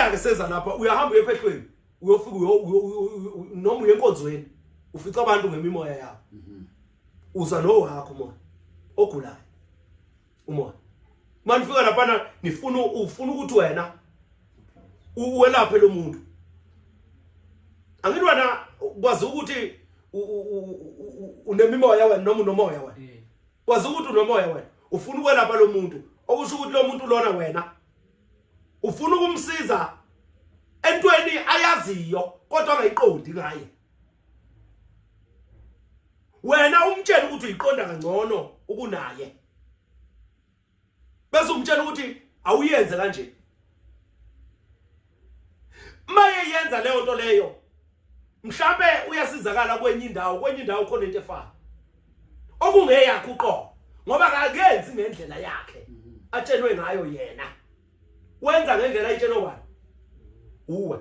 maya ke seza lapha uyahamba uyephehlweni uyofika noma uyenkonzweni ufica abantu ngemimoya yabo uza lo wakho umoya ogulayo umoya manifika lapha ufuna ukuthi wena uwelaphe lo muntu angithi wena kwazi ukuthi unemimoya wena noma unomoya wena kwazi ukuthi unomoya wena ufuna ukwelapha lo muntu okusho ukuthi lo muntu lona wena ufuna ukumsiza entweni ayaziyo kodwa angayiqondi ngaye wena umtshela ukuthi uyiqonda kangcono ukunaye bese umtshela ukuthi awuyenze kanje maye yenza leyo nto leyo mhlambe uyasizakala kwenye indawo khona into efana okungeyakho uqobo ngoba akakenzi ngendlela yakhe atshelwe ngayo yena wenza ngendlela ayitshelwe wena uwe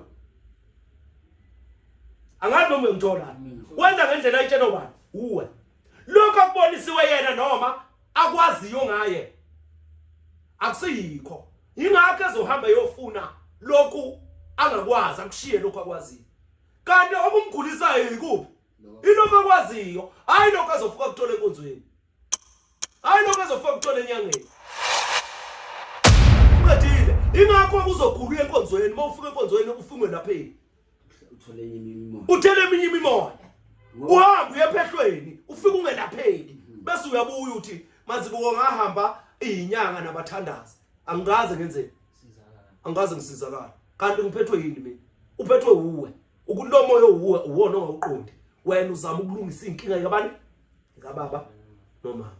angazi noma ngithola wenza ngendlela ayitshelwe wena uwe lokho akubonisiwe yena noma akwaziyo ngaye akusiyikho ingakho ezohamba yofuna lokhu angakwazi akushiye lokho akwaziyo kanti okumgulisayo yikuphi ilokho akwaziyo hayi lokho azofika kuthola enkonzweni hayi lokho azofika kuthola enyangeni uqedile ingakho uzogula enkonzweni mawufika enkonzweni ufungwe lapheni uthele eminye imimoya uhamba uyephehlweni ufika ungelapheki bese uyabuya uthi mazibuko ngahamba izinyanga nabathandazi angaze ngenzeni angaze ngisizakala kanti ngiphethwe yini mina uphethwe uwe ukuthi lo moya uwona ongawuqondi wena uzama ukulungisa inkinga yabani ngababa nomama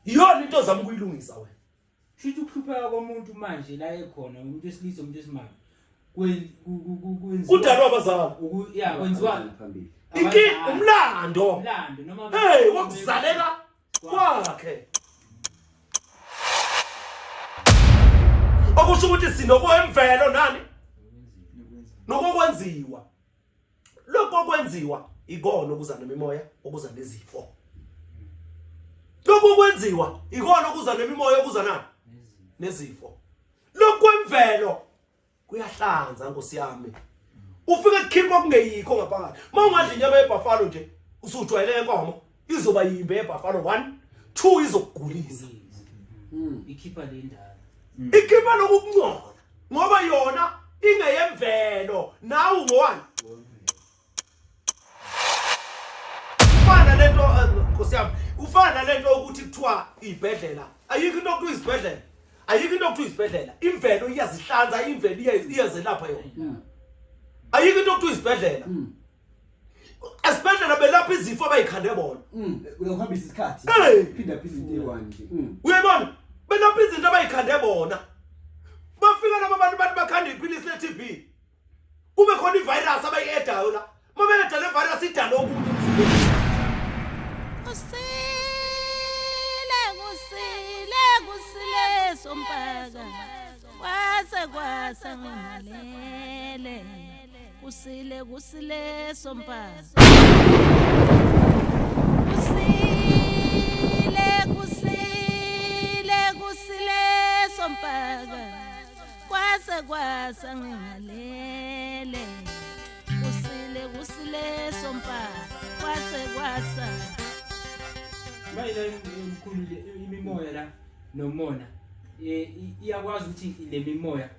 yona into ozama ukuyilungisa wena shithi ukuhlupheka komuntu manje la ekhona umuntu esilisa umuntu esimama kwenziwa udalwa abazali kwenziwa phambili umlando noma hey wakuzaleka kwakhe okusho ukuthi sinokwemvelo nani nokwenziwa lokho kwenziwa ikona okuza nemimoya okuza nezifo lokho kwenziwa ikona okuza nemimoya okuza nani nezifo lokwemvelo kuyahlanza Nkosi yami ufike kukhipha okungeyikho ngaphakathi mawungadla inyama yebuffalo nje usujwayele inkomo izoba yimbe yebuffalo 1 2 izokugulisa ikhipha le ndaba ikhipha lokuncona ngoba yona ingeyemvelo nawe ungowani ufana lento Nkosi yami ufana lento ukuthi kuthiwa ibhedlela ayikho into okuthiwa isibhedlela ayikho into okuthiwa isibhedlela imvelo iyazihlanza imvelo iyazelapha yona ayikho into okuthiwa isibhedlela esibhedlela belapha izifo abayikhande bona ukuhambisa isikhathi phinda into e1 nje uyabona belapha izinto abayikhande bona bafika laba bantu bathi bakhanda iphilisi le-TB kube khona ivirus abayi-edayo la mabeyeda le virus idala okunye kusile sompaka kwasa ngalele kusile sompaka kusile sompaka kwasa ngalele kusile sompaka kwasa bayile imkhulu imimoya la nomona iyakwazi ukuthi le mimoya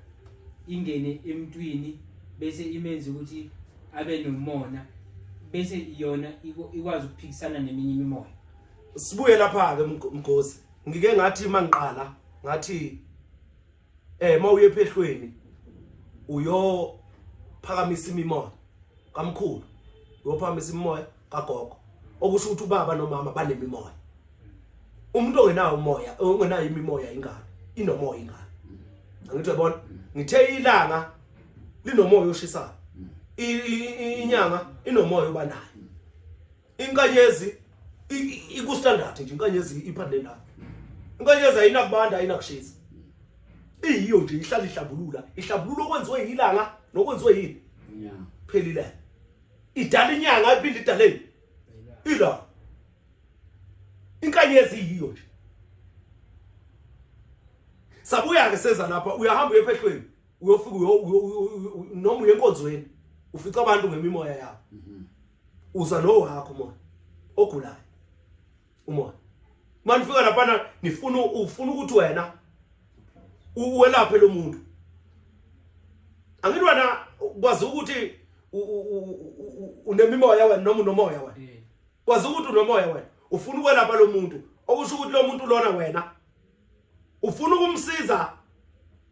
ingene emntwini bese imenze ukuthi abe nomona bese yona ikwazi ukuphikisana neminye imimoya sibuye lapha ke Mgosi ngike ngathi mangiqala ngathi mawuye ephehlweni uyophakamisa imimoya kamkhulu uyophakamisa imimoya kagogo okusho ukuthi ubaba nomama banemimoya umuntu ongenayo umoya ongenayo imimoya ingane inomoya ingane angithi uyabona ngithe ilanga linomoya oshisayo inyanga inomoya obanayo inkanyezi iku standard nje inkanyezi iphande la inkanyezi ayinakubanda ayinakushisa iyiyo nje ihlala ihlambulula okwenziwe ilanga nokwenziwe yini phelile idala inyanga iphinde idaleni ila inkanyezi yiyo nje sabuya ke seza lapha uyahamba uyephehlweni uyofika noma uyenkonzweni ufica abantu ngemimoya yabo uza lo wakho moya ogulayo umoya manifika lapha ufuna ukuthi wena uwelaphe lo muntu angithi wena kwazi ukuthi unemimoya wena noma unomoya wena kwazi ukuthi unomoya wena ufuna ukwelapha lo muntu okusho ukuthi lo muntu lona wena ufuna ukumsiza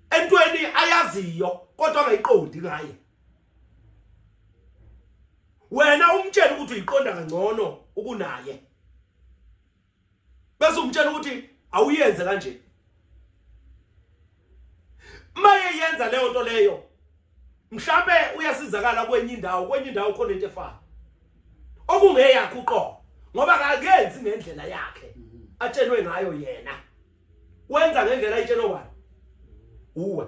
entweni ayaziyo kodwa angayiqondi ngaye wena umtshela ukuthi uyiqonda kangcono ukunaye bese umtshela ukuthi awuyenze kanje maye yenza leyo nto leyo mhlambe uyasizakala kwenye indawo khona into efana okungeyakho uqobo ngoba akakenzi ngendlela yakhe atshelwe ngayo yena wenza ngendlela ayitshelwe bani uwe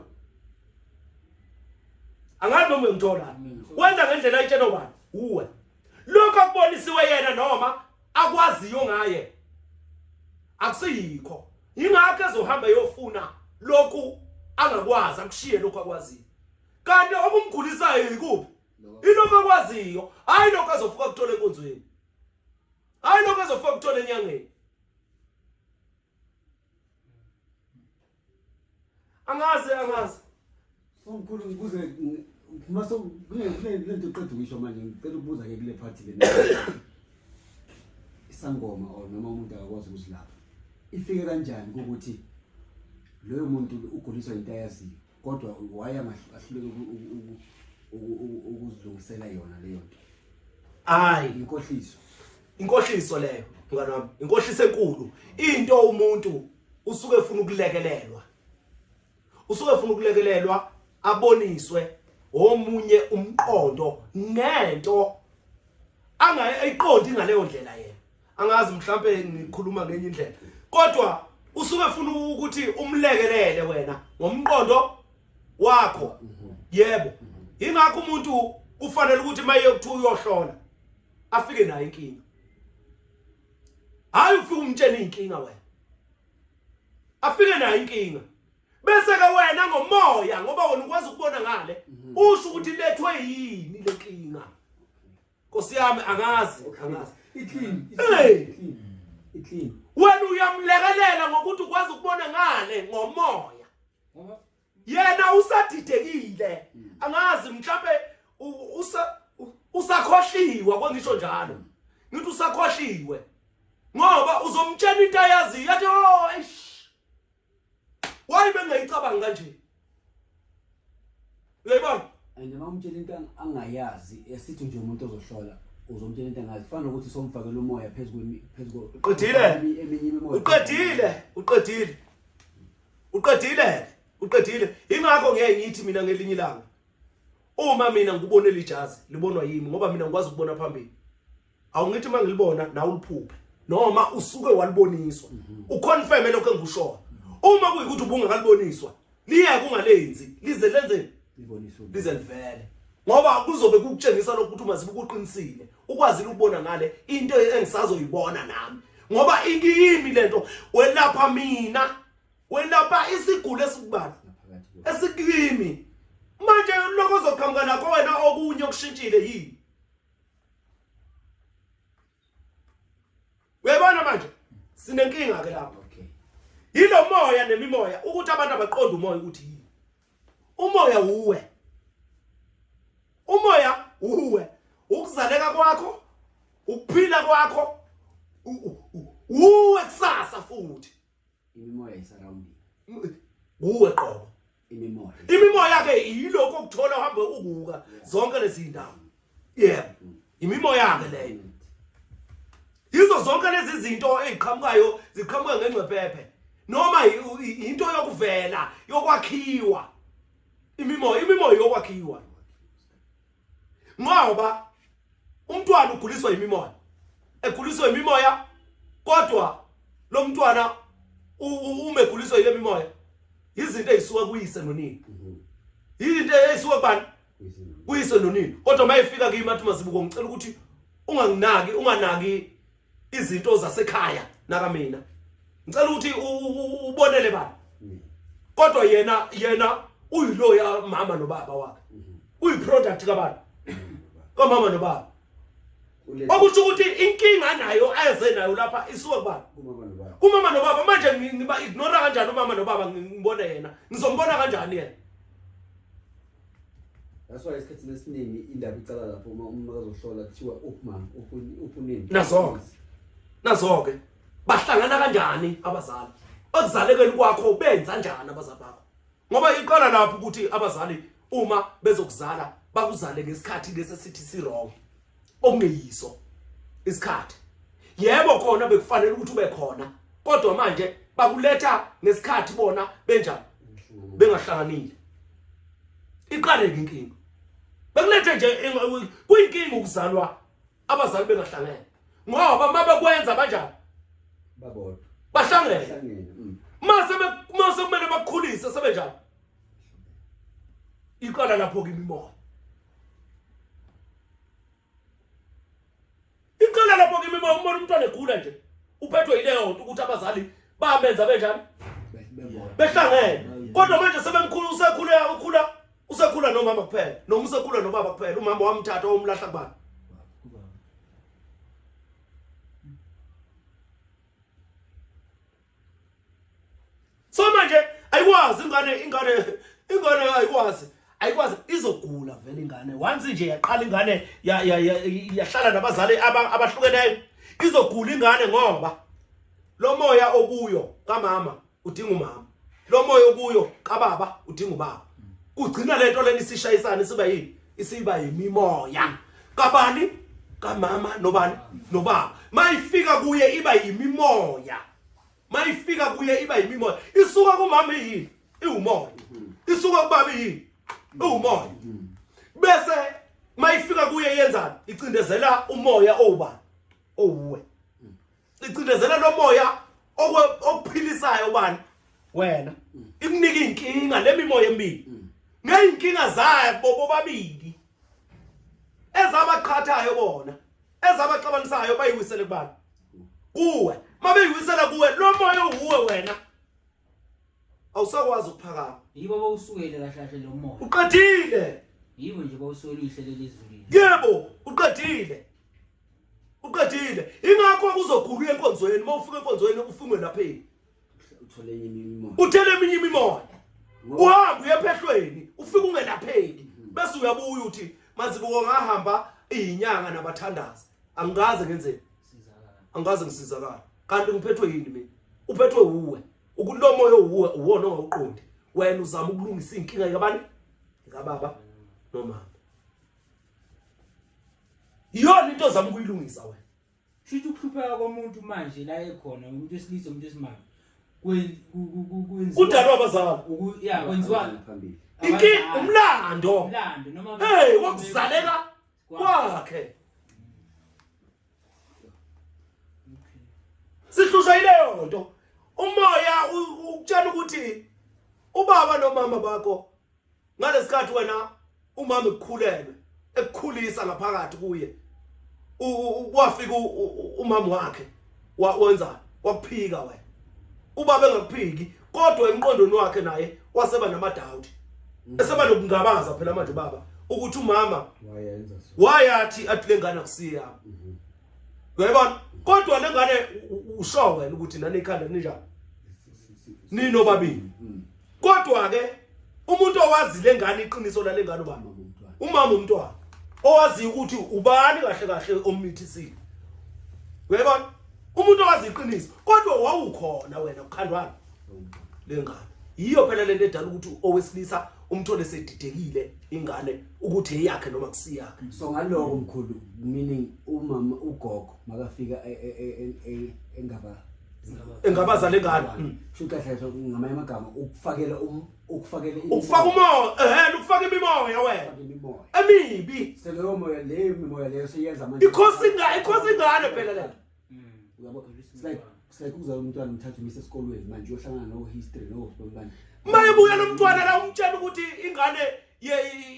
angazi noma ngithola wenza ngendlela ayitshelwe bani uwe lokho akubonisiwe yena noma akwaziyo ngaye akusiyikho ingakho ezohamba yofuna lokhu angakwazi akushiye lokho akwaziyo kanti okumgulisayo yikuphi ilokho akwaziyo hayi lokho azofuka kuthola enkonzweni hayi lokho azofuka kuthola enyangeni angazi Somkhulu ngibuze maso kunento eqedwe ngisho manje ngicela ukubuza ke kule party le isangoma or noma umuntu akakwazi ukusilapha ifike kanjani ukuthi loyo muntu uguliswa into ayaziyo kodwa waya ahluleke ukuzilungisela yona leyo nto hayi inkohliso leyo ngani wami inkohliso enkulu into umuntu usuke efuna ukulekelelwa aboniswe omunye umqondo nento angayiqondi ngaleyo ndlela yena angazi mhlambe ngikhuluma ngenye indlela kodwa usuke efuna ukuthi umlekelele wena ngomqondo wakho yebo ingakho umuntu kufanele ukuthi maye ukuthu uyohlola afike nayo inkinga hayi ufike umtshela inkinga wena afike nayo inkinga bese ke wena ngomoya ngoba wena ukwazi ukubona ngale usho ukuthi lethwe yini le nkinga Nkosi yami angazi iclean wena uyamlekelela ngokuthi ukwazi ukubona ngale ngomoya yena usadidekile angazi mhlawumbe usakhohliwa kwengisho njalo ngithi usakhohliwe ngoba uzomtshela into ayaziyo yathi oh why bengayicabanga kanje uyayibona noma umtshela into angayazi esithi nje umuntu ozohlola uzomtshela into angazi kufanele ukuthi somfakele umoya phezulu uqedile ingakho ngeke ngithi mina ngelinye ilanga uma mina ngikubonela ijazi libonwa yimi ngoba mina ngikwazi ukubona phambili awungithi mangilibona nawe uliphuphe noma usuke waliboniswa uconfirm lokho engikushoyo uma kuyikuthi ubungakaliboniswa liye kungalenzi lize lenze lize livele ngoba kuzobe kukutshengisa lokho ukuthi umazibe ukuqinisile ukwazi ukubona ngale into engisazoyibona nami ngoba ingiyimi lento welapha mina welapha isigulo esikubala esikimi manje lokho zoqhamuka nakho wena okunye okushintshile yini uyabona manje sinenkinga ke lapho yilo moya nemimoya ukuthi abantu abaqonda umoya ukuthi yini umoya uwe ukuzaleka kwakho ukuphila kwakho uwe kusasa futhi imimoya isurrounding uwe qobo imimoya ke yiloko ukuthola uhambe ukubuka zonke lezi zindawo imimoya ke leyo yizo zonke lezi zinto eziqhamukayo ziqhamuka ngengcwephephe noma into yokuvela yokwakhiwa imimoya yokwakhiwa ngoba umntwana uguliswa imimoya eguliswa imimoya kodwa lo mntwana umeguliswa ile mimoya izinto ezisuka kuyise nonini izinto ezisuka kubani kuyise nonini kodwa mayifika kimi athi mazibuko ngicela ukuthi unganaki izinto zasekhaya naka mina ngicela ukuthi ubonele bani kodwa yena uyiloya mama nobaba wakhe uyiproduct kabani kamama nobaba okusho ukuthi inkinga nayo eze nayo lapha isuka kubani kumama nobaba manje ngiba ignore kanjani umama nobaba ngibone yena ngizombona kanjani yena that's why isikhathi esiningi indaba icala lapho uma bazohlola kuthiwa upmama upunini nazo-ke bahlangana kanjani abazali okuzalekeni kwakho benza kanjani abazali bakho ngoba iqala lapho ukuthi abazali uma bezokuzala bakuzale ngesikhathi lesi sithi si-wrong okungeyiso isikhathi yebo khona bekufanele ukuthi ube khona kodwa manje bakuletha ngesikhathi bona benjani bengahlanganile iqaleke inkinga bekulethe nje kuyinkinga ukuzalwa abazali bengahlangene ngoba mabekwenza kanjani babodwa bahlangene mase kumele bakukhulise sebenjani iqala lapho ke imimoya iqala lapho ke imimoya umbona umntwana egula nje uphethwe yileyo nto ukuthi abazali bamenza benjani behlangene kodwa manje sebemkhulu usekhula nomama kuphela noma usekhula nobaba kuphela umama wamthatha omlahla kubani so manje ayikwazi ingane ayikwazi izogula vele ingane once nje yaqala ingane yahlala nabazali abahlukeneyo izogula ingane ngoba lo moya okuyo kamama udinga umama lo moya okuyo kababa udinga ubaba kugcina lento leni sishayisana isiba yimimoya kabani kamama nobani nobaba mayifika kuye iba yimimoya mayifika kuye iba yimimoya isuka kumama yini iwumoya isuka kubaba yini iwumoya bese mayifika kuye yenzani icindezela umoya owubani owuwe icindezela lo moya okuphilisayo ubani wena ikunika inkinga lemimoya emibili ngeyinkinga zayo bobabili ezabaqhathayo bona ezabaxabanisayo bayiwisele kubani kuwe mabeyiwisela kuwe lo moya uwe wena awusakwazi ukuphakama yibo bawusukele kahle lo moya uqedile yibo nje bawusukele ihlele lezulini yebo uqedile ingakho kuzogula enkonzweni mawufika enkonzweni ufunge lapheni uthole enye imimoya uthele eminye imimoya uhamba uyephehlweni ufika ungelapheki bese uyabuya uthi mazibuko ngahamba izinyanga nabathandazi angaze ngenzeni angaze ngisizakala kanti ngiphethwe yini mina uphethwe uwe ukulo moya uwe uwona ongawuqondi wena uzama ukulungisa inkinga yabani ngababa nomama yona into ozama ukuyilungisa wena shithi ukuhlupheka komuntu manje la ekhona umuntu esilisa umuntu esimama kwenziwa udalwa abazali kwenziwa phambili umlando noma wakuzaleka kwakhe sihlusha ileyo nto umoya ukutshela ukuthi ubaba nomama bakho ngalesikhathi wena umama ekukhulisa ngaphakathi kuye wafika umama wakhe wenza wakuphika wena ubaba engakuphiki kodwa emqondweni wakhe naye waseba namadoubt eseba nokungabaza phela manje baba ukuthi umama wayathi athi lengane akusiya uyayibona kodwa lengane usho wena ukuthi nani ikhanda ninjani nino babili kodwa ke umuntu owazi lengane iqiniso lalengane ubaba umama umntwana owazi ukuthi ubani kahle ommithisile uyayibona umuntu owazi iqiniso kodwa wawukhona wena ukhandwana lengane yiyo phela lento edala ukuthi owesilisa umthole sedidekile ingane ukuthi eyakhe noma kusiyakhe so ngaloko mkhulu meaning umama ugogo makafika engabaza lengane sho kahle ngamanye amagama ukufakela ukufaka umoya ukufaka imimoya wena emibi seleyo moya leyo mimoya leyo seyenza manje because ingane phela le uyabo like uzala umntwana umthatha umisa esikolweni manje uyohlangana no history no ubani mayebuya nomntwana la umtshela ukuthi ingane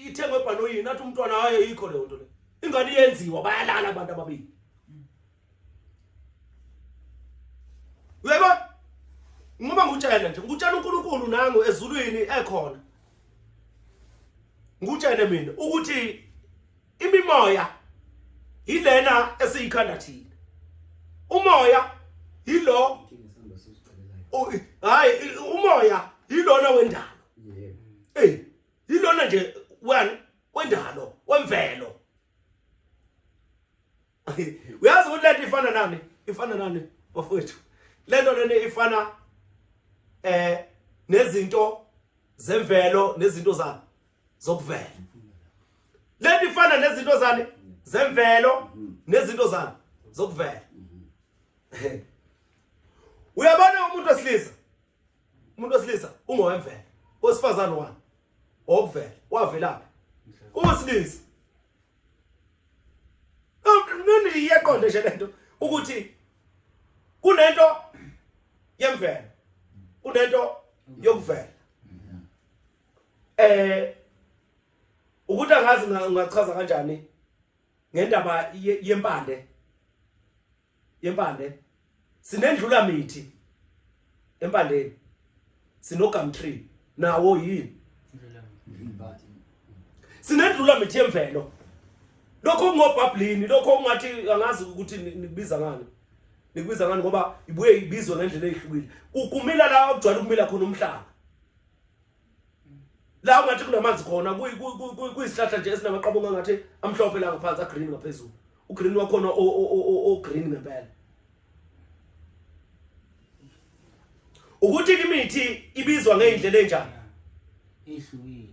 ithengwe ebhanoyini athi umntwana haye yikho leyo nto le ingane iyenziwa bayalala abantu ababili uyebo ngoba ngutshela nje ngutshela uNkulunkulu nangu ezulwini ekhona ngutshela mina ukuthi imimoya ilena esiyikhanda thina umoya yilo hayi umoya yilona wendalo yilona nje wendalo wemvelo uyazi ukuthi lento ifana nani bafowethu lento lena ifana nezinto zemvelo nezinto zokuvela lento ifana nezinto zani zemvelo nezinto zani zokuvela uyabona umuntu wesilisa ungowemvelo owesifazane wani okuvela wavela uwesilisa nini iyeqonde nje lento ukuthi kunento yemvelo kunento yokuvela ukuthi angazi ngachaza kanjani ngendaba yempande sinendlula mithi empandeni sinogum tree nawo yini sinendlula mithi yemvelo lokho ngobhablini lokho ungathi angazi ukuthi nikubiza ngani ngoba ibuye ibizwe ngendlela ezihlukile kumila la okujwayele ukumila khona umhlaba la ungathi kunamanzi khona kuyisihlahla nje esinamaqabunga ngathi amhlophe la ngaphansi agreen ngaphezulu ugreen wakhona o green ngempela ukuthi imithi ibizwa ngeindlela enjani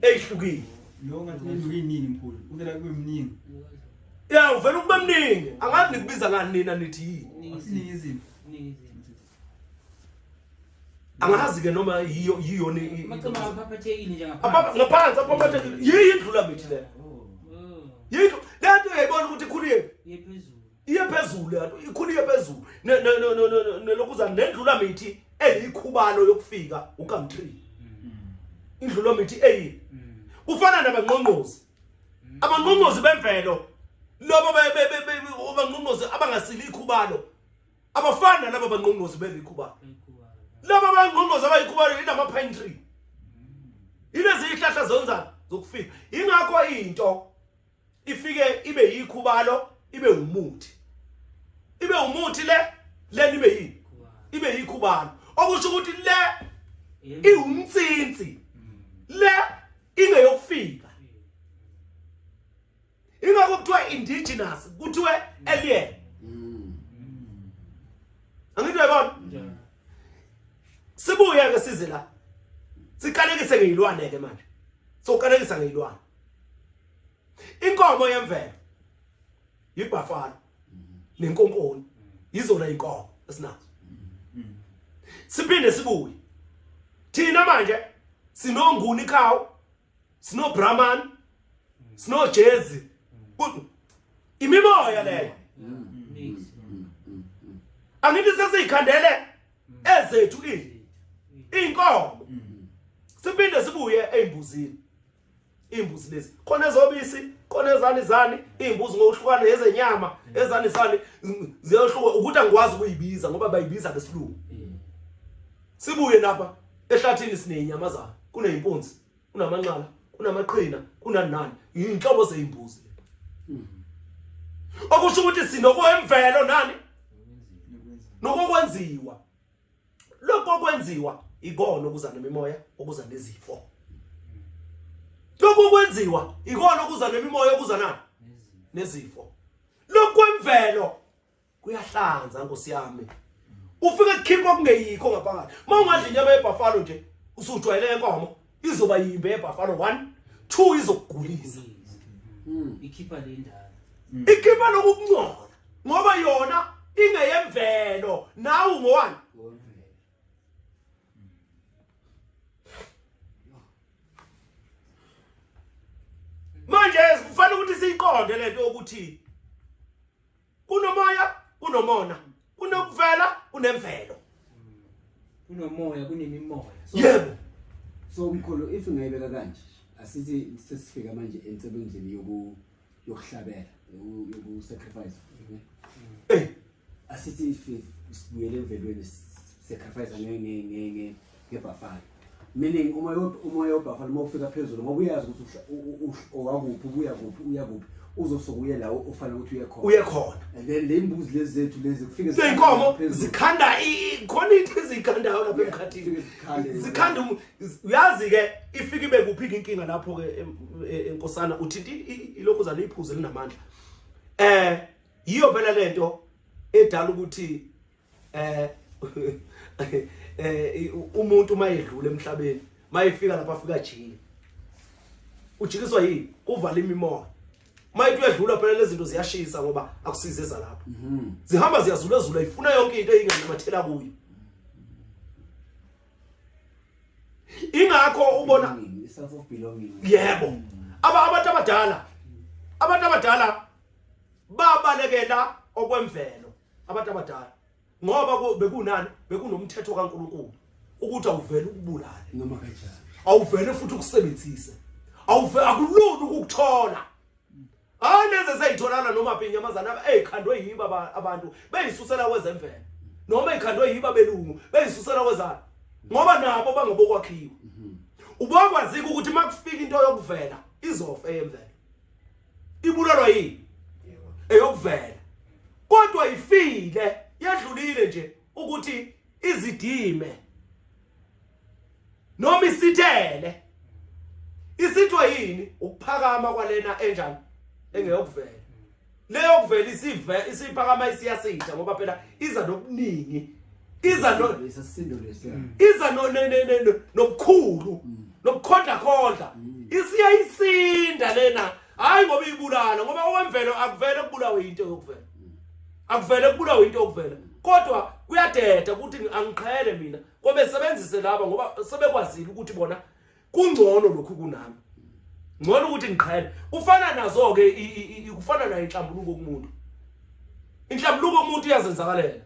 ezihlukile lo ngathi nini mkhulu uvela kwemningi ya uvela kube mningi angazi nikubiza ngani nina nithi yini sinizini angazi ke noma yiyo ni maqema aphathekile nje ngaphansi ngaphansi aphathekile yindlula mithi le yindlu lento uyayibona ukuthi ikhuliye iyephezulu lento ikhuliye phezulu nelokuza nendlula mithi elikhubalo yokufika ukamtree indlula mithi kufana nabangqongqozi abangqongqozi bemvelo lobo abangqongqozi abangasili ikhubalo abafana laba bangqongqozi belikhubalo laba bangqongqozi abayikhubalo inama pine tree ilezi ihlahla zonza zokufika ingakho into ifike ibe yikhubalo ibe umuthi le ibe yini ibe yikhubalo okusho ukuthi le iwumtsinsi le ingeyokufika ingakho kuthiwa indigenous kuthiwe alien angithi uyabona sibuye ke size la siqalekise ngeyilwane ke manje soqalekisa ngeyilwane inkomo yemvelo yibhafalo nenkonkoni yizona inkomo esinazo siphinde sibuye thina manje sinonguni cow sino brahman sino jezi imimoya leyo angithi sesiyikhandele ezethu inkomo siphinde sibuye eimbuzini imbuzi lezi khona ezobisi khona ezanizani imbuzi ngokuhlukana ezenyama ezanisani ziyohluka ukuthi angikwazi ukuyibiza ngoba bayibiza ngesilungu sibuye lapha ehlathini sinenyamazana kunezimpunzi kunamanqala kunamaqhina kunanani inhlobo zeimbuzi okusho ukuthi sinokwemvelo nani nokwenziwa lokho kwenziwa ikona okuza nemimoya okuza nezifo lokho kwenziwa ikona okuza nemimoya okuza nani nezifo lokwemvelo kuyahlanza Nkosi yami ufike kukhipha okungeyikho ngaphakathi mawungadla inyama yebuffalo nje usujwayele inkomo izoba yimbe yebuffalo 1 2 izokugulisa ikhipha le ndaba ikhipha lokungcola ngoba yona ingeyemvelo nawe ngowani manje kufanele ukuthi siyiqonde lento ukuthi kunomoya kunomona kunokuvela kunemvelo kunomoya kunemimoya yebo so mkhulu if ngayibeka kanje asithi sesifika manje emsebenzini yokuhlabela yoku sacrifice asithi if sibuyele emvelweni sacrifice ngebafana. Meaning umoya wobafana mawufika phezulu ngoba uyazi ukuthi owakuphi uya kuphi uzosokuye la ofanele ukuthi uye khona. And then le mbuzi lezi zethu lezi kufike inkomo zikhanda khona into ezikhandayo lapha emkhathini. Zikhanda uyazi ke ifika ibe kuphi inkinga lapho ke enkosana uthi ilokhu zana iphuze linamandla. Yiyo phela lento edala ukuthi umuntu mayedlula emhlabeni mayefika lapha afika jini ujikiswa yini kuvala imimoya mayithi uyedlula phela lezi zinto ziyashisa ngoba akusizeza lapha zihamba ziyazulazula ifuna yonke into eyinganamathela kuyo ingakho ubona self of belonging yebo abantu abadala babalekela okwemvelo abantu abadala ngoba bekunani bekunomthetho kaNkuluNkulu ukuthi awuvele ukubulala noma kanjani awuvele futhi ukusebenzise akulula ukukuthola aneze seyitholana noma phi inyamazana ezikhandwe yiba abantu beyisusela kwezemvelo noma ezikhandwe yiba belungu beyisusela kwezana ngoba nabo bangabokwakhiwa ubakwazi ukuthi makufika into yokuvela izofa eyemvelo ibulalwa yini eyokuvela kodwa ifile yadlulile nje ukuthi izidime noma isithele isithwa yini ukuphakama kwalena enjani engeyokuvela leyo kuvela isiphakama isiyasitha ngoba phela iza nobuningi iza nobukhulu nobukhondla isiyayisinda lena hayi ngoba ibulala ngoba okwemvelo akuvele kubulawe into yokuvela akuvele kubulawe into yokuvela kodwa kuyadeda ukuthi angiqhele mina ngoba sebenzise laba ngoba sebekwazile ukuthi bona kungcono lokhu kunami ngcono ukuthi ngiqhele ufana nazo ke ufana nayo inhlambuluko kumuntu inhlambuluko umuntu iyazenzakalela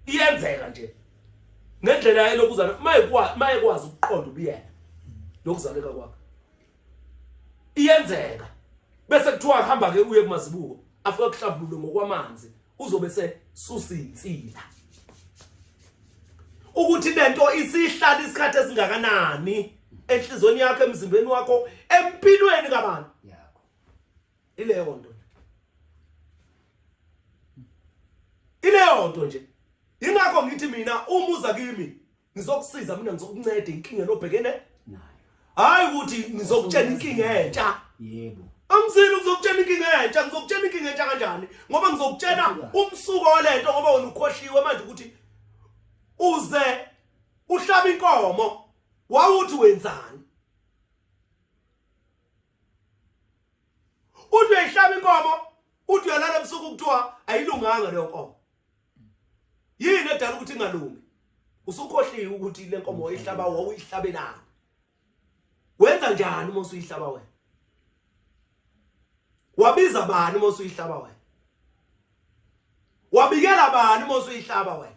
iyenzeka nje ngendlela yelokuzana mayekwazi ukuqonda ubiyena lokuzaleka kwakhe iyenzeka bese kuthiwa hamba ke uye kumazibuko afika kuhlambululo ngokwamanzi uzobe sesusa insila ukuthi lento isihlala isikhathi esingakanani enhlizweni yakho emzimbeni wakho empilweni kabantu yakho ileyo nto nje ingakho ngithi mina umuza kimi ngizokusiza mina ngizokunceda inkinga lobhekene nayo hayi ukuthi ngizokutshela inkinga entsha yebo amzini uzokutshela inkinga entsha ngizokutshela inkinga entsha kanjani ngoba ngizokutshela umsuko walento ngoba wena ukhohliwe manje ukuthi uze uhlaba inkomo wawuthi wenzani uthi uyihlaba inkomo uthi uyalala ebusuku kuthiwa ayilunganga leyo nkomo yini edala ukuthi ingalungi usukhohliwe ukuthi le nkomo oyihlaba wawuyihlabelana wenza njani uma usuyihlaba wena wabiza bani uma usuyihlaba wena wabikela bani uma usuyihlaba wena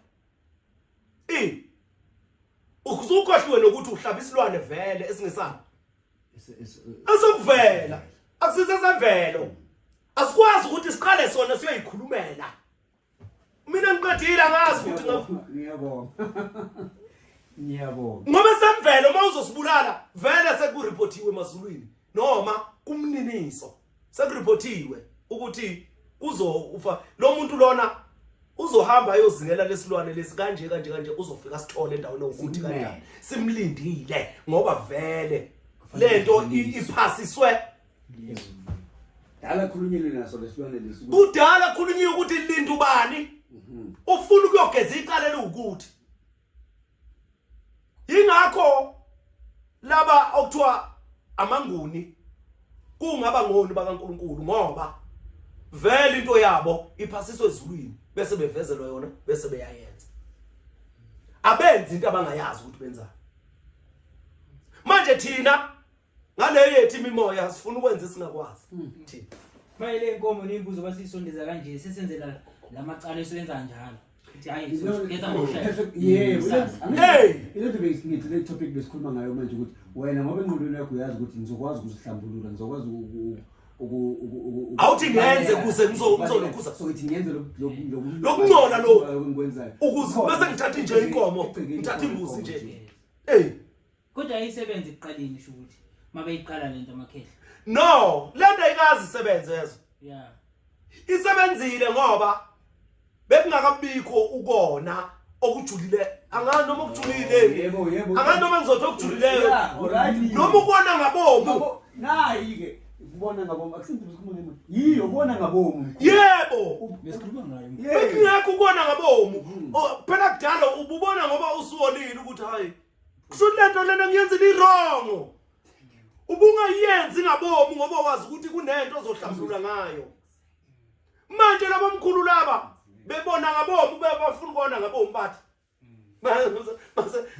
ukuzukhohliwe nokuthi uhlaba isilwane vele esingesana asokuvela akusise semvelo asikwazi ukuthi siqale sona siyoyikhulumela mina ngiqedile ngazi ukuthi ngiyabonga ngoba semvelo mawuzosibulala vele sekuripotiwe emazulwini noma kumniniso sekuripotiwe ukuthi uzofa lo muntu lona uzohamba ayozingela lesilwane lesi kanje uzofika sithole endaweni ukuthi kanjani simlindile ngoba vele lento iphasiswe dala khulunyile naso lesilwane lesi kudala khulunyiwe ukuthi linda ubani ufuna ukuyogeza iqalele ukuthi ingakho laba okuthiwa amanguni kungaba ngoni bakaNkuluNkulu ngoba vele into yabo iphasiswe ezulwini bese bevezelwa yona bese beyayenza abenzi into abangayazi ukuthi benzani manje thina ngaleyo yethi imimoya sifuna ukwenza singakwazi thina mayile inkomo nembuzo basisondeza kanje sesenzela lamacala esebenza njalo ithi hayi ngeza ngoshaya ilento bengithi le topic besikhuluma ngayo manje ukuthi wena ngoba engqondweni yakho uyazi ukuthi ngizokwazi ukuzihlambulula ngizokwazi awuthi ngenze kuze ngizolokhuza so ithi ngenze lokungcola lo ngikwenzayo ukuze bese ngithatha nje inkomo ngithatha imbuzi nje kodwa ayisebenzi ekuqaleni sho ukuthi mabeyiqala lento amakhehla no lento ayikazi isebenze yezo yeah isebenzile ngoba bekungakabikho ukona okujulile angani noma okujulile yebo angani noma ngizothi okujulileyo noma ukona ngabomu nayi ke ubona ngabomu akusinto ukukhuluma ngemali yiyo ubona ngabomu yebo Ngesikhuluma ngayo. bekungekho ukona ngabomu phela kudala ububona ngoba usuwolile ukuthi hayi kusho lento lena ngiyenzile irongo ubungayenzi ngabomu ngoba wazi ukuthi kunento ozohlambulula ngayo manje labo mkhulu laba bebona ngabomu befuna ukubona ngabomu bathi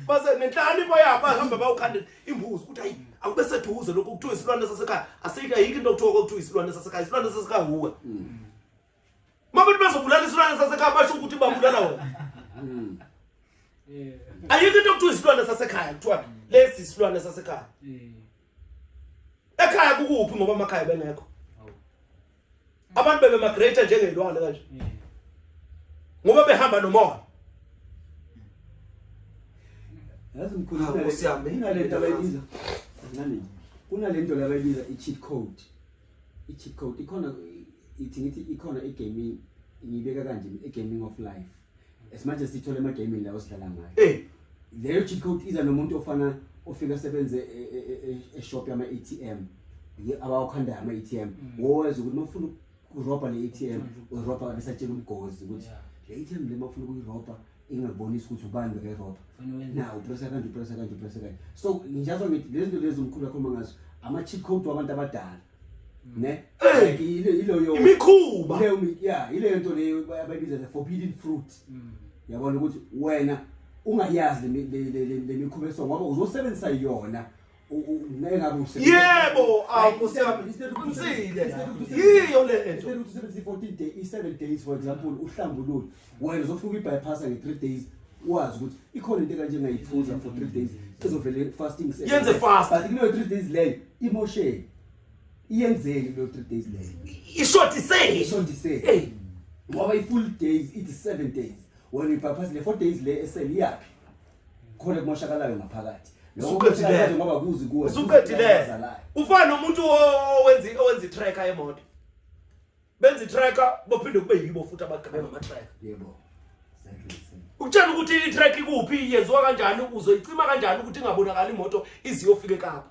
base nenhlanipho yabo bahamba bayokhandela imbuzi ukuthi hayi akube seduze lokho kuthiwa isilwane sasekhaya asika yiki into kuthiwa kuthiwa isilwane sasekhaya isilwane sasekhaya huwe mabe bezobulala isilwane sasekhaya basho ukuthi bambulala wena ayiki into kuthiwa isilwane sasekhaya kuthiwa lesi isilwane sasekhaya ekhaya kukuphi ngoba amakhaya bengekho abantu bebe migrate njengelwane kanje ngoba behamba nomoya yazi mkhulu kunalento abayibiza ngani kunalento labayibiza i-cheat code ikhona ithi ikhona igaming ngibeka kanje igaming of life esimanje sithole ama gaming la osidlala ngayo leyo cheat code iza nomuntu ofana ofika sebenze e-shop yama ATM abawukhanda ama ATM wowazi ukuthi mafuna uroba le ATM uroba besatshela umgozi ukuthi le ATM le mafuna ukuyiroba ingabonisi ukuthi ubani bekeroba na upressa kanje so ngiyazo ngithi lezinto lezi umkhulu akhuluma ngazo ama cheat code wabantu abadala ne iloyo imikhuba ile nto leyo abayibiza the forbidden fruit yabona ukuthi wena ungayazi le mikhuba esongo ngoba uzosebenzisa yona nengabe yebo awusebenzile yiyo lento usebenzisa 14 days 7 days for example uhlambulule wena uzofika ibypass nge3 days wazi ukuthi ikhona into kanje engayiphuza for 3 days ezovele fasting yenze fast but kuno 3 days leyo emotion iyenzeni kuno 3 days leyo ishort say ngoba i-full days it is 7 days when you bypass le 4 days le eseli yapi khona kumoshakalayo ngaphakathi Suqedile ngoba kuzi kuwe suqedile ufana nomuntu owenza tracker emoto benza tracker bophinde kube yibo futhi abagqebe ngama tracker yebo ukutshela ukuthi i-track ikuphi yenziwa kanjani uzoyicima kanjani ukuthi ingabonakala imoto iziyofika eKapa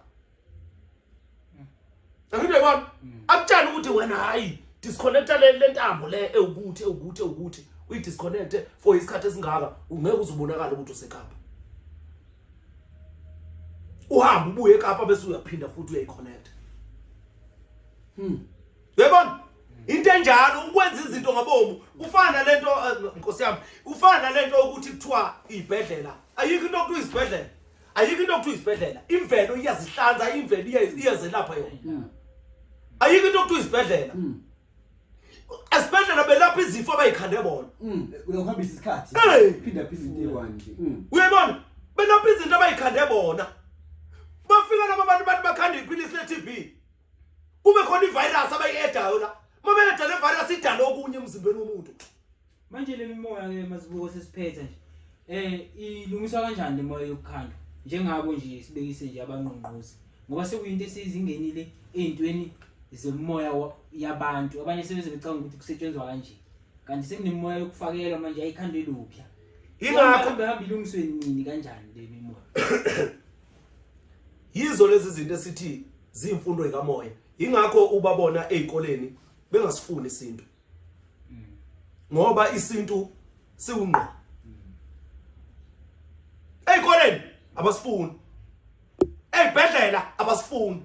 angike yabona akutshela ukuthi wena hayi disconnecta le ntambo le ewukuthi uyi-disconnect for isikhathi esingaka ungeke uzubonakala ukuthi useKapa uhamba ubuye eKapa bese uyaphinda futhi uyayiconnect yabona into enjalo ukwenza izinto ngabomu ufana lento Nkosi yami ufana lento ukuthi kuthiwa ibhedlela ayikho into okuthiwa isibhedlela ayikho into okuthiwa isibhedlela imvelo iyazihlanza imvelo iyazelapha yona ayikho into okuthiwa isibhedlela esibhedlela belapha izifo abayikhande bona uyohambisa isikhathi phinda into nje uyabona belapha izinto abayikhande bona bafika laba bantu bakhanda iphilisi le-TB kube khona ivirus abayi-edayo la mabeyeda le virus idala okunye emzimbeni womuntu manje le mimoya ke mazibuko sesiphetha nje ilungiswa kanjani le moya yokukhanda njengabo nje sibekise nje abangqongqozi ngoba sekuyinto esizingenile ezintweni zemoya yabantu abanye sebeze becanga ukuthi kusetshenzwa kanje kanti sekunemoya yokufakelwa manje ayikhandela upya ingakho hamba ilungiswe nini kanjani le mimoya yizo lezi zinto esithi zimfundo ekamoya ingakho ubabona ezikoleni bengasifuni isintu ngoba isintu siwungqo ezikoleni abasifuni ezibhedlela abasifuni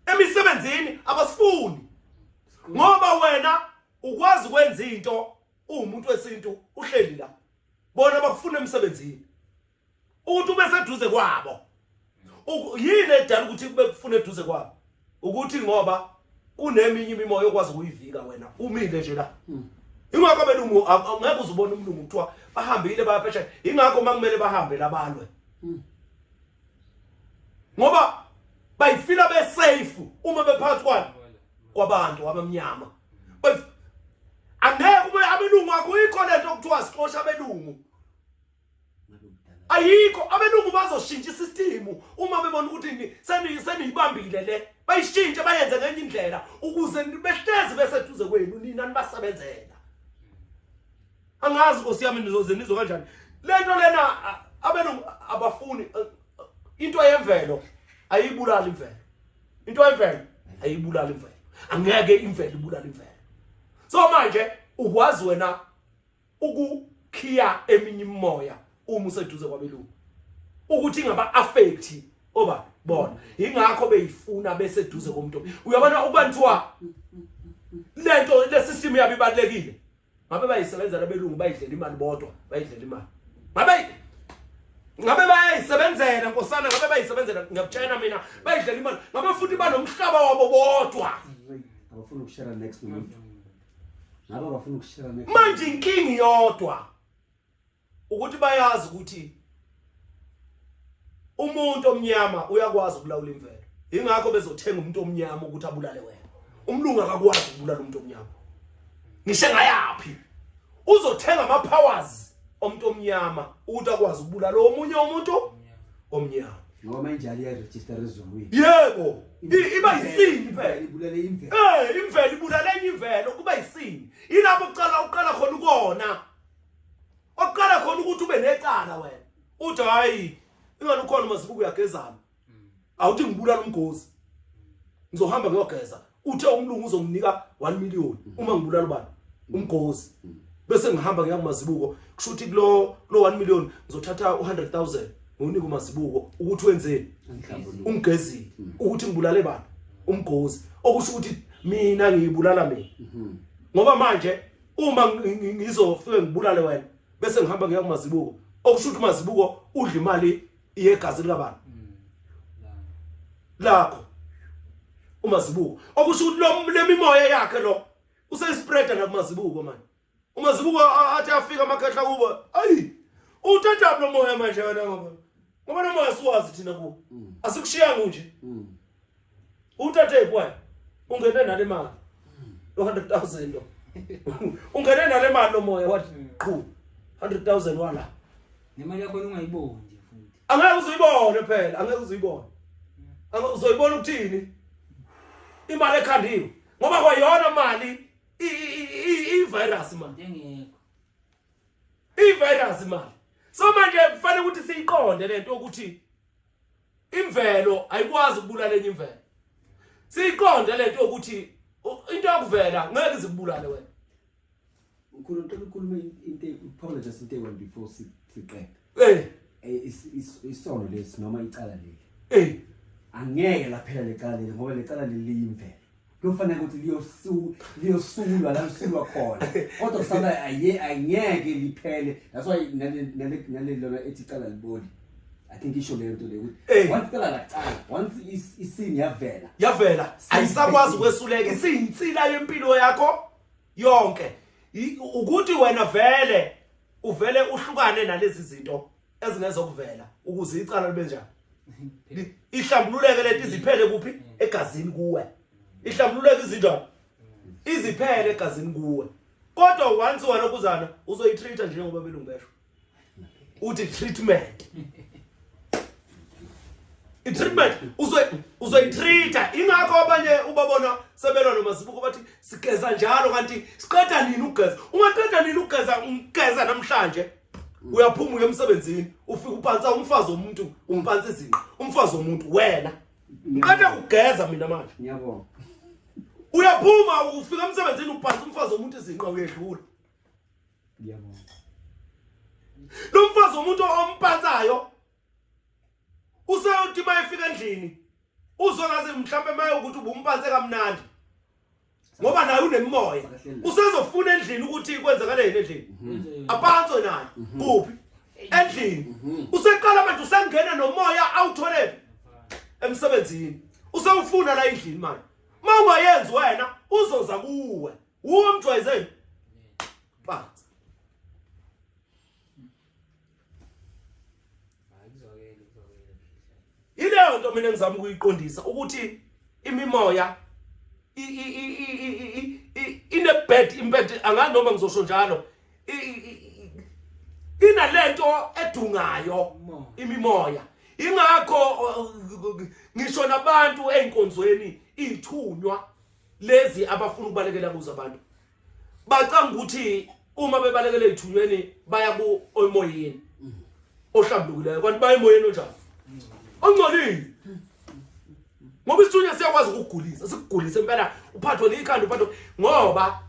emisebenzini abasifuni ngoba wena ukwazi ukwenza into umuntu wesintu uhleli la bona bakufuna emsebenzini ukuthi ube seduze kwabo yini edala ukuthi kube kufuna eduze kwabo ukuthi ngoba kuneminye imimoya okwazi ukuyivika wena umile nje la ingakho belungu angeke uzubona umlungu kuthiwa bahambile bayaphesha ingakho makumele bahambe labalwe ngoba bayifila besafe uma bephakathi kwabo kwabantu abamnyama angeke kube abelungu akuyikho lento okuthiwa sixosha abelungu ayikho abelungu bazoshintsha isystem uma bebona ukuthi seniyibambile le bayishintshe bayenze ngenye indlela ukuze behlezi beseduze kwenu nina nibasebenzela angazi Nkosi yami nizo kanjani lento lena abelungu abafuni into yemvelo ayibulala imvelo into yemvelo ayibulala imvelo angeke imvelo ibulala imvelo so manje ukwazi wena ukukhiya eminye imimoya uma useduze kwabelungu ukuthi ngaba affect oba bona ingakho beyifuna beseduze komuntu uyabona ukubantwa lento le system yabo ibalekile ngabe bayisebenza labelungu bayidlela imali bodwa bayidlela imali ngabe bayisebenzela Nkosana ngabe bayisebenzela ngiyakutshela mina bayidlela imali ngabe futhi banomhlaba wabo bodwa abafuna ukushare next month ngabe abafuna ukushare next manje inkingi yodwa ukuthi bayazi ukuthi umuntu omnyama uyakwazi ukulawula imvelo ingakho bezothenga umuntu omnyama ukuthi abulale wena umlungu akakwazi ukubulala umuntu omnyama ngisho ngayapi uzothenga ama powers omuntu omnyama ukuthi akwazi ukubulala omunye umuntu omnyama ngoba manje aliya register ezongweni yebo iba yisini phela ibulale imvelo imvelo ibulala enye imvelo kuba yisini ilapho uqala khona ukona oqala khona ukuthi ube necala wena uthi hayi ingani ukhona Mazibuko uyagezana awuthi ngibulala umgozi ngizohamba ngiyogeza uthe umlungu uzonginika 1 million uma ngibulala ubani umgozi bese ngihamba ngiya kuMazibuko kusho ukuthi kulo 1 million ngizothatha 100,000 ngonika uMazibuko ukuthi wenzeni ungezile ukuthi ngibulale bani umgozi okusho ukuthi mina ngiyibulala mina ngoba manje uma ngizofike ngibulale wena bese ngihamba ngiya kuMazibuko okusho ukuthi uMazibuko udla imali iyegazi likabani lakho uMazibuko okusho ukuthi lemimoya yakhe lo usespreada na kuMazibuko manje uMazibuko athi afika amakhahla kubo ayi uthatha lo moya manje wena ngoba noma asiwazi thina kubo asikushiyanga nje uthathe kwaye ungene nale mali lo 100,000 lo ungene nale mali lo moya wathi qhu 100,000 wala nemali yakho ungayiboni nje futhi angeke uzuyibone phela angeke uzuyibone uzoyibona ukuthini imali ekhandiwe ngoba kwayona mali i-virus manje engekho i-virus manje so manje kufanele ukuthi siyiqonde lento ukuthi imvelo ayikwazi ukubulala enye imvelo siyiqonde lento ukuthi into yakuvela ngeke izibulale wena ukhuluma into apologize into one before siqeda isono lesi noma icala leli angeke laphela lecala leli ngoba lecala leli liyimvelo kufanele ukuthi liyosulwa la lisulwa khona kodwa kusaba angeke liphele that's why nale lona ethi cala liboni I think isho le nto le ukuthi once cala laqala once isini yavela ayisakwazi ukwesuleka isiyinsila yempilo yakho yonke ukuthi wena uvele uhlukane nalezi zinto ezingezokuvela ukuze icala libe njani ihlambululeke leti iziphele kuphi egazini kuwe ihlambululeke izinto iziphele egazini kuwe kodwa once wena kuzana uzoyitreata nje ngoba belungesho uthi treatment i-treatment uzoyitreata ingakho abanye ubabona sebelwa noMazibuko bathi sigeza njalo kanti siqeda nini ukugeza ungaqeda nini ugeza namhlanje uyaphuma uye emsebenzini ufika uphansa umfazi womuntu umphansa izinqa umfazi womuntu wena qeda ukugeza mina manje ngiyabonga uyaphuma ufika emsebenzini uphansa umfazi womuntu izinqa uyedlula ngiyabonga lo mfazi womuntu omphansayo usayothi bayefika endlini uzokaze mhlambe maye ukuthi ubumphanse kamnandi ngoba naye unemimoya usezofuna endlini ukuthi kwenzakaleni endlini aphantswe naye kuphi endlini useqala manje usengena nomoya awutholephi emsebenzini usewufuna la endlini manje mawungayenzi wena uzoza kuwe umjwayezeni phansi ileyo nto mina ngizama ukuyiqondisa ukuthi imimoya ine bed imbed anganoma ngizosho njalo inalento edungayo imimoya ingakho ngisho nabantu einkonzweni ithunywa lezi abafuna ukubalekela kuzo abantu bacanga ukuthi uma bebalekele ithunyweni baya ku emoyeni ohlambulukileyo kanti baya emoyeni onjani ongcolile ngoba isithunywa siyakwazi ukugulisa sikugulisa impela uphathwe likhanda uphathwe ngoba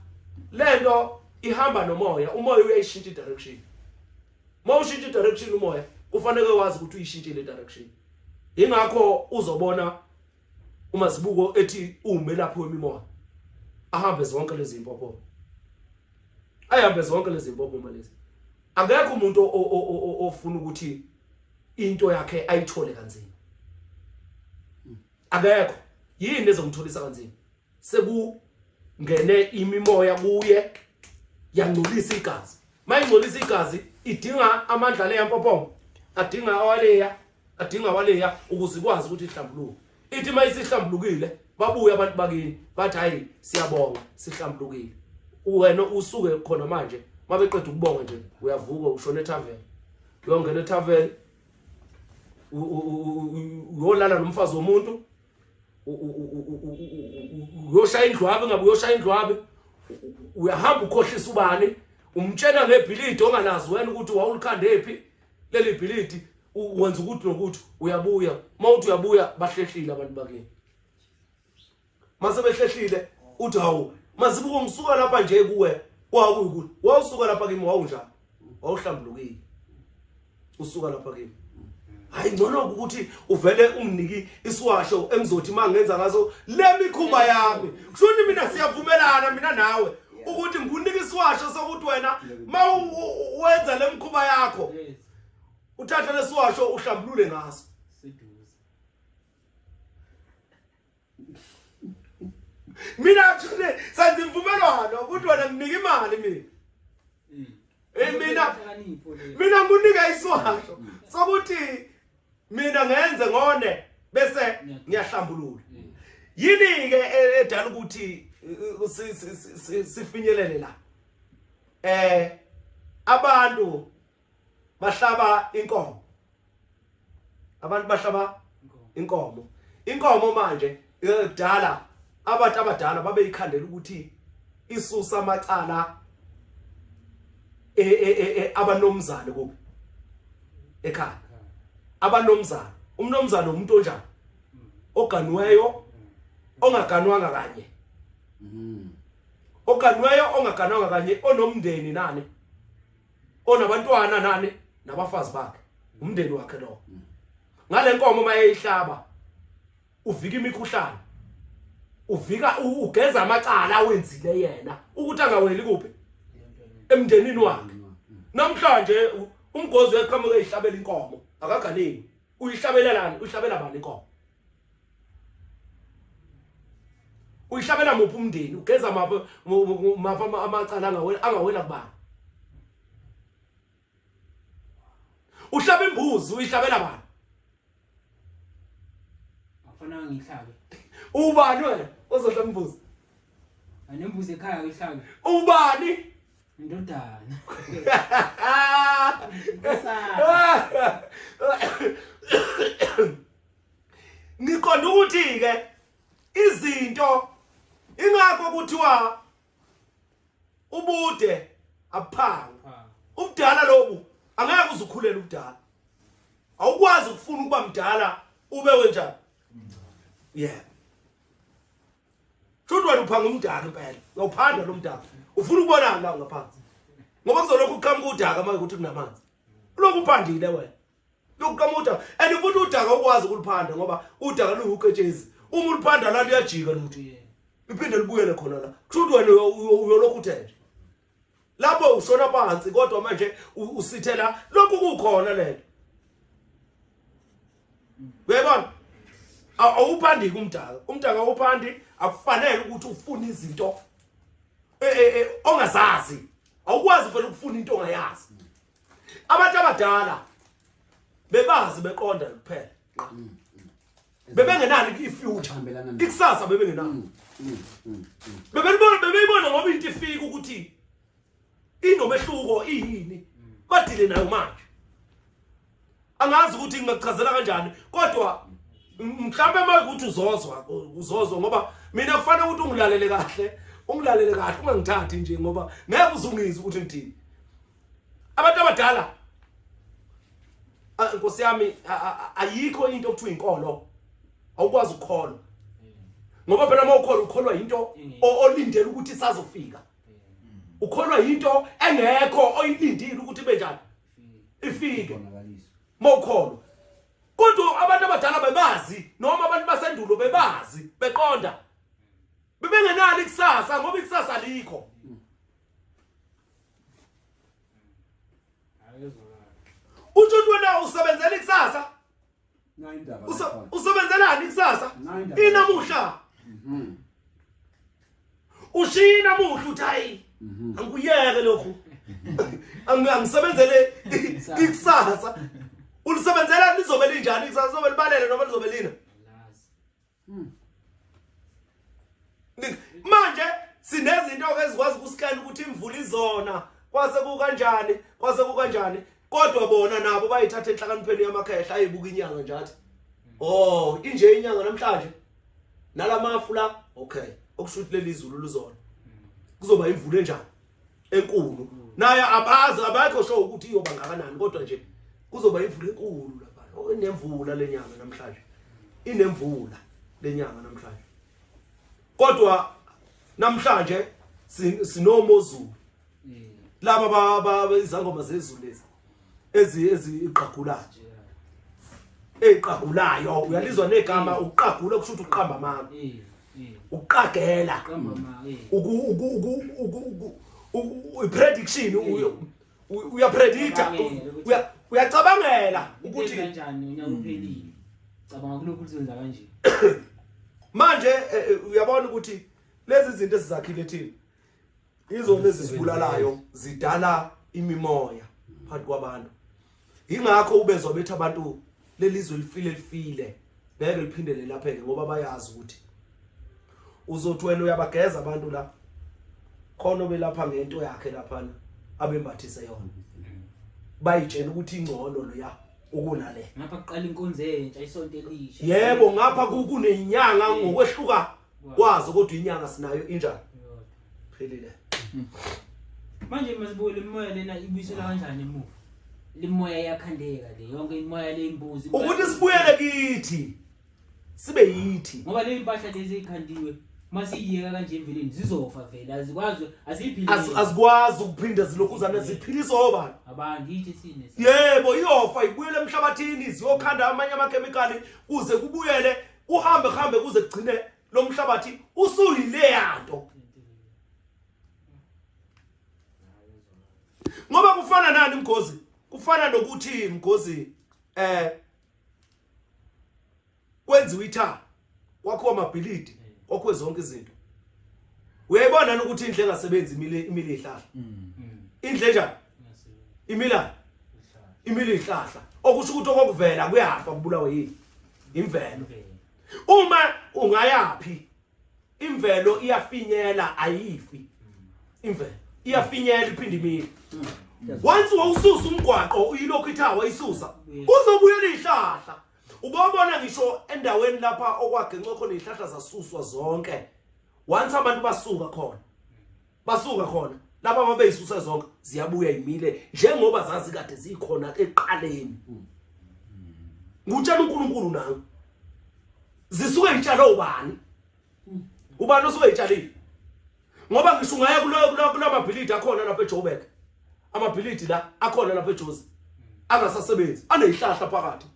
lento ihamba nomoya umoya uyayishintsha direction mawushintsha direction umoya kufanele wazi ukuthi uyishintshe le direction ingakho uzobona uMazibuko ethi umelaphi wemimoya ahambe zonke lezi impopo ahambe zonke lezi impopo malezi akekho umuntu ofuna ukuthi into yakhe ayithole kanzima akekho yini ezomtholisa kanzima sekungene imimoya kuye yangcolisa igazi mayingcolisa igazi idinga amandla le yampopo adinga awaleya ukuze ikwazi ukuthi ihlambuluke ithi mayisihlambulukile babuye abantu bakini bathi hayi siyabonga sihlambulukile wena usuke khona manje mabeqeda ukubonga nje uyavuka ushona etavern uyongena etavern uyolala nomfazi womuntu uyoshaya indlwabe ngabe uyoshaya indlwabe uyahamba ukhohlisa ubani umtshela ngebhilidi ongalazi wena ukuthi wawulikhandephi leli bhilidi wenza ukuthi nokuthi uyabuya mawuthi uyabuya bahlehlile abantu bakini mase behlehlile uthi hawu Mazibuko ngisuka lapha nje kuwe kwakuyikuthi wawusuka lapha kimi wawunjani wawuhlambulukile usuka lapha kimi hayi ngcono ukuthi uvele umniki isiwasho emzothi mangenza ngazo lemikhumba yami kushuthi mina siyavumelana mina nawe ukuthi ngikunika isiwasho sokuthi wena wenza lemkhuba yakho uthatha lesiwasho uhlambulule ngaso mina actually sandivumelana ukuthi wena nginika imali mina mina ngunika isiwasho sokuthi mina ngenze ngone bese ngiyahlambulula yini ke edala ukuthi sifinyelele la abantu bahlaba inkomo abantu bahlaba inkomo manje edala abantu abadala babe ikhandela ukuthi isusa amacala abanomzane kubi ekhaya abanomzane umnomzane umuntu onjani oganweyo ongaganwanga kanye oganweyo ongaganwanga kanye onomndeni nani onabantwana nani nabafazi bakhe umndeni wakhe lo ngale nkomo mayeyihlaba uvika imikhuhlane uvika ugeza amacala awenzile yena ukuthi angaweli kuphi emndenini wakhe namhlanje umgozi weqhamuke eyihlabela inkomo akaganeni uyihlabelelani uyihlabela bani inkomo uyihlabela muphi umndeni ugeza mapha amacala angawela kubani uhlaba imbuzi uyihlabela bani afana ngihlabe ubani wena ozohlaba imbuzi anembuzi ekhaya uyihlabe ubani indodana ngiqonda ukuthi ke izinto ingakho kuthiwa ubude aphanga ubudala lobu angeke uzukhulela ubudala awukwazi ukufuna ukuba mdala ube wenjani yeah Should wena uphanga umdaka impela uyawuphanda lo mdaka ufuna ukubonana la ngaphansi ngoba kuzolokhu uqhamuka udaka manje ukuthi kunamanzi lokhu uphandile wena lokuqhamuka udaka and futhi udaka ukwazi ukuliphanda ngoba udaka luyuketshezi uma uliphanda la liyajika luthi liphinde libuyele khona la kushuthi wena uyolokhu uthenje lapho ushona phansi kodwa manje usithela lokhu kukhona lento uyabona awuphandi umdaka awuphandi akufanele ukuthi ufune izinto ongazazi awukwazi vele ukufuna into ongayazi abantu abadala bebazi beqonda kuphela bebengenani ifuture ikusasa bebengenani bebeyibona ngoba into ifika ukuthi inomehluko yini badile nayo manje angazi ukuthi ngingachazela kanjani kodwa mhlambe mayikuthi uzozwa ngoba mina kufanele ukuthi ungilalele kahle ungangithathi nje ngoba ngeke uzungizwe ukuthi ngithini abantu abadala Nkosi yami ayikho into okuthiwa inkolo awukwazi ukukholwa ngoba phela uma ukholwa into olindele ukuthi isazofika ukholwa into engekho oyilindile ukuthi ibe njani ifike mawukholwa kodwa abantu abadala bebazi noma abantu basendulo bebazi beqonda bebengenalo ikusasa ngoba ikusasa likho uthi wena usebenzela ikusasa usebenzelani ikusasa inamuhla ushina muhla uthi hayi angiyeke lokhu angisebenzele ikusasa ulisebenzela lizobe linjani ikusasa lizobe libalele noma lizobe lina manje sinezinto ezikwazi ukusikana ukuthi imvula izona kwase kukanjani kodwa bona nabo bayithatha enhlakanipheni yamakhehla ayibuka inyanga nje athi oh inje inyanga namhlanje nalamafula okay okushuthi lelizulu luzona kuzoba imvula enjani enkulu naye abakho sho ukuthi iyoba ngakanani kodwa nje kuzoba imvula enkulu lapha inemvula lenyanga namhlanje inemvula lenyanga namhlanje kodwa namhlanje sinomozulu laba izangoma zezulu lezi eziqagulayo uyalizwa negama uqagula kusho ukuthi uqamba mama uqagela prediction uyapredicta uyacabangela ukuthi kanjani unyaka uphelile cabanga kulokhu kuzenza kanje manje uyabona ukuthi lezi zinto esizakhile thina izona ezisibulalayo zidala imimoya phakathi kwabantu ingakho ubezwa bethi abantu lelizwe lifile ngeke liphindele lapheke ngoba bayazi ukuthi uzothi wena uyabageza abantu la khona belapha ngento yakhe laphana abembathise yona bayitshela ukuthi ingcono lo ya ukunale ngapha kuqala inkonzo entsha isonto elisha yebo ngapha kuneyinyanga ngokwehluka kwazi kodwa inyanga sinayo injani phelile manje masibule imoya lena ibuyisela kanjani emuva limoya yakhandeka le yonke imoya lembuzi ukuthi sibuyele kithi sibe yithi ngoba le impahla lezi ekhandiwe masiyiyeka kanje emveleni zizofa vele azikwazi aziphile azikwazi ukuphinda zilokhuzana ziphilisa obani abantu yithi sine yebo iyofa ibuyele emhlabathini ziyokhanda amanye amakhemikali kuze kubuyele uhambe kuze kugcine lo mhlabathi usuyile yanto ngoba kufana nani Mgozi kufana nokuthi Mgozi kwenziwa itha kwakho amabhilidi kwakho zonke izinto uyayibona ukuthi indle engasebenzi imile ihlahla indle njani imile ihlahla okusho ukuthi okuvela kuyafa kubulawa yini imvelo uma ungayapi imvelo iyafinyela ayifi imvelo iyafinyela iphinde imile once wawususa umgwaqo uyilokhu ithawa isusa uzobuyela ihlahla ubabona ngisho endaweni lapha okwagenxa khona izihlahla zasuswa zonke once abantu basuka khona lapha ababeyisusa zonke ziyabuya imile njengoba zazi kade zikhona eqaleni ngutshela uNkulunkulu nawe zisuke intshalo ubani osuke itshalile ngoba ngisho ungaya kula mabhilidi akhona lapha eJoburg amabhilidi la akhona lapha eJozi angasasebenzi anezihlahla phakathi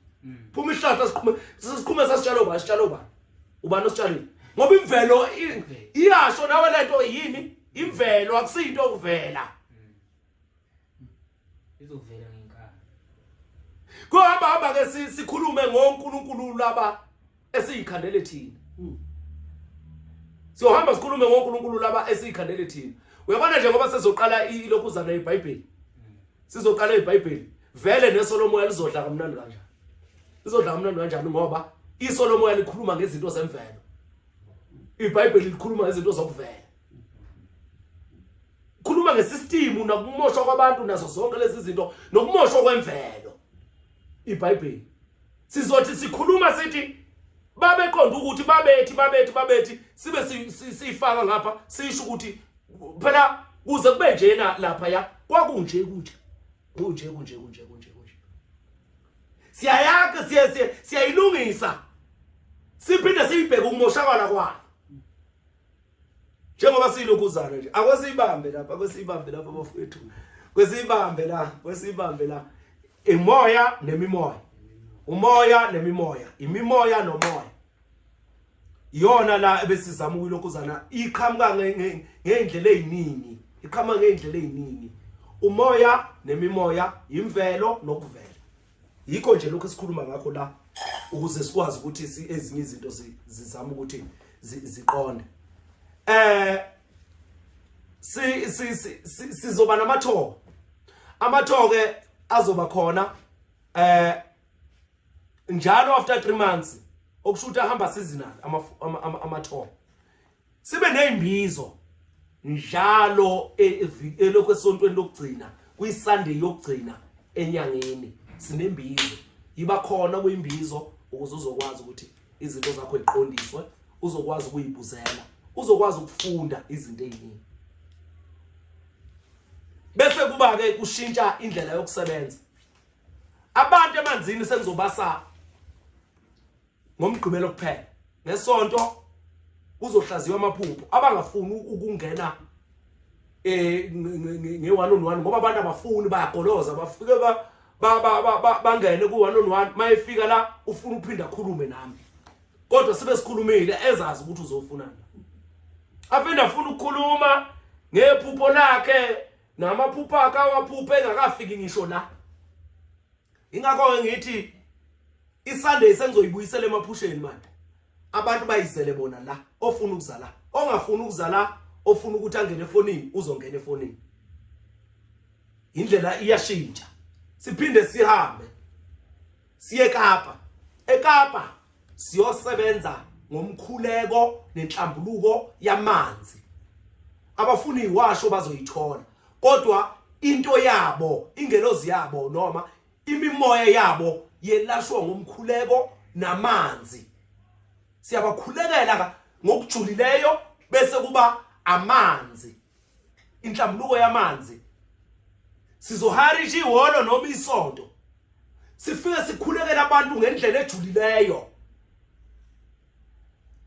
phuma isihlahla sisiqhume sasitshalo ubani ositshalile ngoba imvelo iyasho nawe lento yini imvelo akusinto okuvela izovela ngenkani kuhamba ke sikhulume ngoNkulunkulu laba esiyikhandele thina siyohamba sikhulume ngoNkulunkulu laba esiyikhandele thina uyabona nje ngoba sezoqala ilokhuzana eBhayibheli sizoqala eBhayibheli vele neSolomoya lizodla kamnandi kanjani ngoba iSolomoya likhuluma ngezinto zemvelo iBhayibheli likhuluma izinto zokuvela khuluma ngesystem nakumoshwa kwabantu nazo zonke lezi zinto nokumoshwa kwemvelo iBhayibheli sizothi sikhuluma sithi babeqonda ukuthi babethi sibe sifaka ngapha sisho ukuthi phela kuze kube njena lapha ya kwakunje kunje siyayilungisa siphinde siyibheke ukumoshakala kwayo njengoba silokhuzana nje akwesibambe lapha bafowethu kwesibambe la umoya imimoya nomoya iyona la ebesizama ukulokhuzana iqhamuka ngeindlela eziningi umoya nemimoya imvelo nokuvela yikho nje lokho esikhuluma ngakho la ukuze sikwazi ukuthi ezinye izinto zizama ukuthi ziqonde sizoba namatho ke azoba khona njalo after 3 months okushuta ahamba seasonal amatho sibe nezimbizo njalo elokho esontweni lokugcina kuyisunday yokugcina enyangeni sinembizo iba khona kuyimbizo ukuze uzokwazi ukuthi izinto zakho iqondiswe uzokwazi ukuyibuzela uzokwazi ukufunda izinto eziningi bese kuba ke kushintsha indlela yokusebenza abantu emanzini sengizobasa ngomgqibelo kuphela ngesonto kuzohlaziywa amaphupho abangafuni ukungena nge1 on 1 ngoba abantu abafuni bayagoloza bafike bangene ku1 on 1 mayefika la ufuna uphinda khulume nami kodwa sibe sikhulumile ezazi ukuthi uzofunana aphinda afuna ukukhuluma ngephupho lakhe namaphupho akhe awaphupho engakafiki ngisho la ingakho ngithi iSunday sengizoyibuyisela emaphusheni manje abantu bayizele bona la ofuna ukuzala ongafuni ukuzala ofuna ukuthi angene efonini uzongena efonini indlela iyashintsha siphinde sihambe siye eKapa siyosebenza ngomkhuleko nenhlambuluko yamanzi abafuni iwasho bazoyithola kodwa into yabo ingelozi yabo noma imimoya yabo yelashwa ngomkhuleko namanzi siyabakhulekela ngokujulileyo bese kuba amanzi inhlambuluko yamanzi sizoharisha ihholo noma isonto sifike sikhulekela abantu ngendlela ejulileyo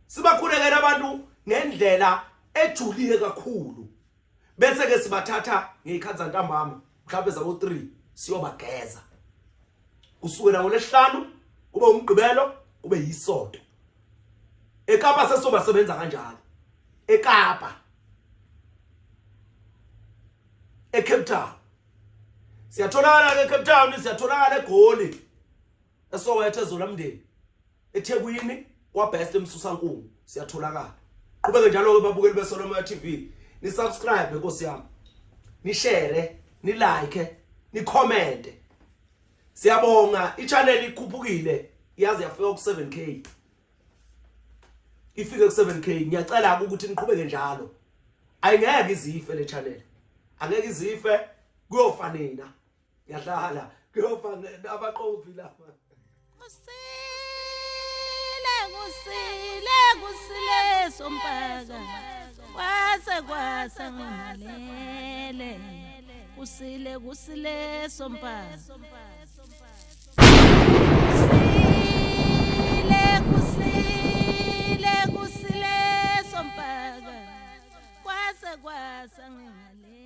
sibakhulekela abantu ngendlela ejuliye kakhulu bese ke sibathatha ngezikhathi zantambama mhlawumbe zabo 3 siyobageza kusukela ngolesihlanu kube umgqibelo kube yisonto eKapa sesobasebenza kanjalo eKapa eCape Town siyatholakala eCape Town siyatholakala eGoli eSoweto eZolamndeni eThekwini kwaBest eMsusankungu siyatholakala qhubeke njalo ke babukeli beSolomon TV ni subscribe nkosi yami ni share ni like ni comment siyabonga ichannel ikhuphukile yazi yafika ku7k ifike ku7k ngiyacela ukuthi niqhubeke njalo ayingeke izife le channel angeke izife kuyofa nina yahlala kuyofa abaqophi lapha kusile sompaka kwasa ngalele kusile sompaka kusile sompaka kwasa ngale